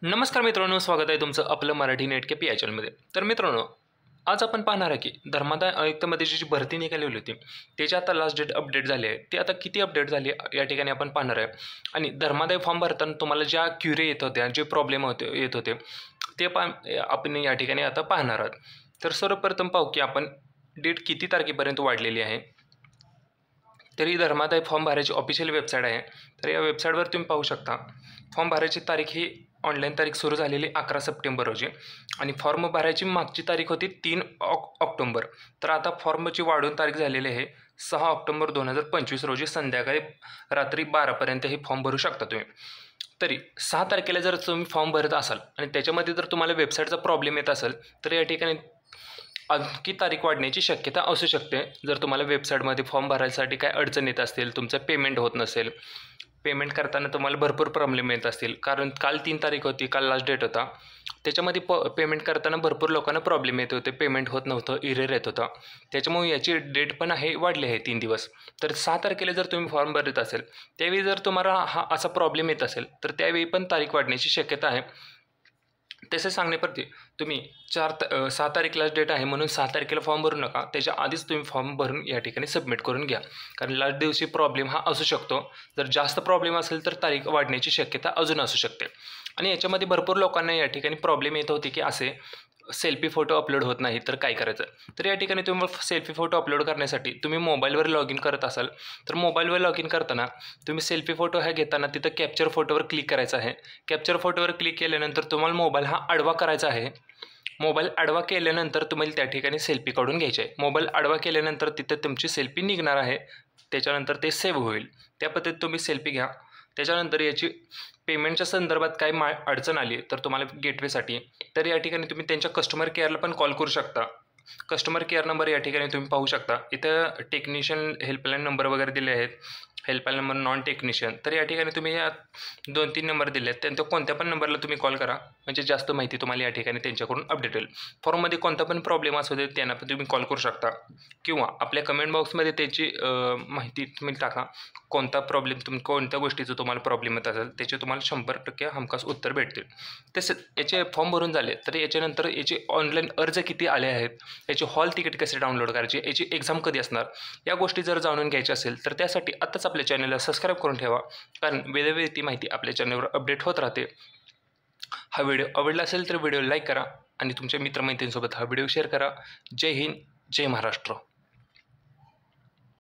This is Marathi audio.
नमस्कार मित्रांनो, स्वागत आहे तुमचं आपलं मराठी नेट के पी चॅनलमध्ये। तर मित्रांनो, आज आपण पाहणार आहे की धर्मादाय आयुक्तमध्ये जी भरती निघालेली होती त्याची आता लास्ट डेट अपडेट झाली आहे। ती आता किती अपडेट झाली या ठिकाणी आपण पाहणार आहे। आणि धर्मादाय फॉर्म भरताना तुम्हाला ज्या क्युरी येत होत्या, जे प्रॉब्लेम येत होते ते आपण या ठिकाणी आता पाहणार आहोत। तर सर्वप्रथम पाहू की आपण डेट किती तारखेपर्यंत वाढलेली आहे। तरी धर्मादाय फॉर्म भरायची ऑफिशियल वेबसाईट आहे। तर या वेबसाईटवर तुम्ही पाहू शकता फॉर्म भरायची तारीख ही ऑनलाईन तारीख सुरू झालेली 11 सप्टेंबर रोजी आणि फॉर्म भरायची मागची तारीख होती 3 ऑक्टोबर। तर आता फॉर्मची वाढून तारीख झालेली आहे 6 ऑक्टोबर 2025 रोजी संध्याकाळी रात्री 12पर्यंत हे फॉर्म भरू शकता तुम्ही। तरी 6 तारखेला जर तुम्ही फॉर्म भरत असाल आणि त्याच्यामध्ये जर तुम्हाला वेबसाईटचा प्रॉब्लेम येत असेल तर या ठिकाणी आणखी तारीख वाढण्याची शक्यता असू शकते। जर तुम्हाला वेबसाईटमध्ये फॉर्म भरायसाठी काय अडचण येत असतील, तुमचं पेमेंट होत नसेल, पेमेंट करताना तुम्हाला भरपूर प्रॉब्लेम येत असतील, कारण काल 3 तारीख होती, काल लास्ट डेट होता, त्याच्यामध्ये पेमेंट करताना भरपूर लोकांना प्रॉब्लेम येत होते, पेमेंट होत नव्हतं, एरर येत होता, त्याच्यामुळे याची डेट पण आहे वाढली आहे 3 दिवस। तर 6 तारखेला जर तुम्ही फॉर्म भरत असेल त्यावेळी जर तुम्हाला हा असा प्रॉब्लेम येत असेल तर त्यावेळी पण तारीख वाढण्याची शक्यता आहे। तसे सांगण्याप्रती तुम्ही 6 तारीखला डेट आहे म्हणून 6 तारखेला फॉर्म भरू नका, त्याच्या आधीच तुम्ही फॉर्म भरून या ठिकाणी सबमिट करून घ्या, कारण लास्ट दिवशी प्रॉब्लेम हा असू शकतो। जर जास्त प्रॉब्लेम असेल तर तारीख वाढण्याची शक्यता अजून असू शकते। आणि याच्यामध्ये भरपूर लोकांना या ठिकाणी प्रॉब्लेम येत होते की असे सेल्फी फोटो अपलोड होत नाही तर काय करायचं। तर या ठिकाणी तुम्ही सेल्फी फोटो अपलोड करण्यासाठी तुम्ही मोबाईलवर लॉग इन करत असाल तर मोबाईलवर लॉग इन करताना तुम्ही सेल्फी फोटो हा घेताना तिथं कॅप्चर फोटोवर क्लिक करायचं आहे। कॅप्चर फोटोवर क्लिक केल्यानंतर तुम्हाला मोबाईल हा आडवा करायचा आहे। मोबाईल आडवा केल्यानंतर तुम्हाला त्या ठिकाणी सेल्फी काढून घ्यायची आहे। मोबाईल आडवा केल्यानंतर तिथे तुमची सेल्फी निघणार आहे, त्याच्यानंतर ते सेव्ह होईल। त्या पद्धतीत तुम्ही सेल्फी घ्या। त्याच्यानंतर याची पेमेंटच्या संदर्भात काही अडचण आली तर तुम्हाला गेटवेसाठी तर या ठिकाणी तुम्ही त्यांच्या कस्टमर केअरला पण कॉल करू शकता। कस्टमर केअर नंबर या ठिकाणी तुम्ही पाहू शकता, इथं टेक्निशियन हेल्पलाईन नंबर वगैरे दिले आहेत, हेल्पलाईन नंबर, नॉन टेक्निशियन। तर या ठिकाणी तुम्ही या 2-3 नंबर दिले आहेत, त्यांच्या कोणत्या पण नंबरला तुम्ही कॉल करा, म्हणजे जास्त माहिती तुम्हाला या ठिकाणी त्यांच्याकडून अपडेट होईल। फॉर्ममध्ये कोणता पण प्रॉब्लेम असू दे त्यांना पण तुम्ही कॉल करू शकता किंवा आपल्या कमेंट बॉक्समध्ये त्याची माहिती तुम्ही टाका, कोणता प्रॉब्लेम कोणत्या गोष्टीचं तुम्हाला प्रॉब्लेम येत असेल त्याचे तुम्हाला 100% हमखास उत्तर भेटतील। तसेच याचे फॉर्म भरून झाले तर याच्यानंतर याचे ऑनलाईन अर्ज किती आले आहेत, याचे हॉल तिकीट कसे डाउनलोड करायचे, याची एक्झाम कधी असणार, या गोष्टी जर जाणून घ्यायच्या असेल तर त्यासाठी आत्ताच आपल्या चॅनलला सबस्क्राईब करून ठेवा, कारण वेळोवेळी ती माहिती आपल्या चॅनलवर अपडेट होत राहते। हा व्हिडिओ आवडला असेल तर व्हिडिओ लाईक करा आणि तुमच्या मित्रमैत्रिणींसोबत हा व्हिडिओ शेअर करा। जय हिंद, जय महाराष्ट्र।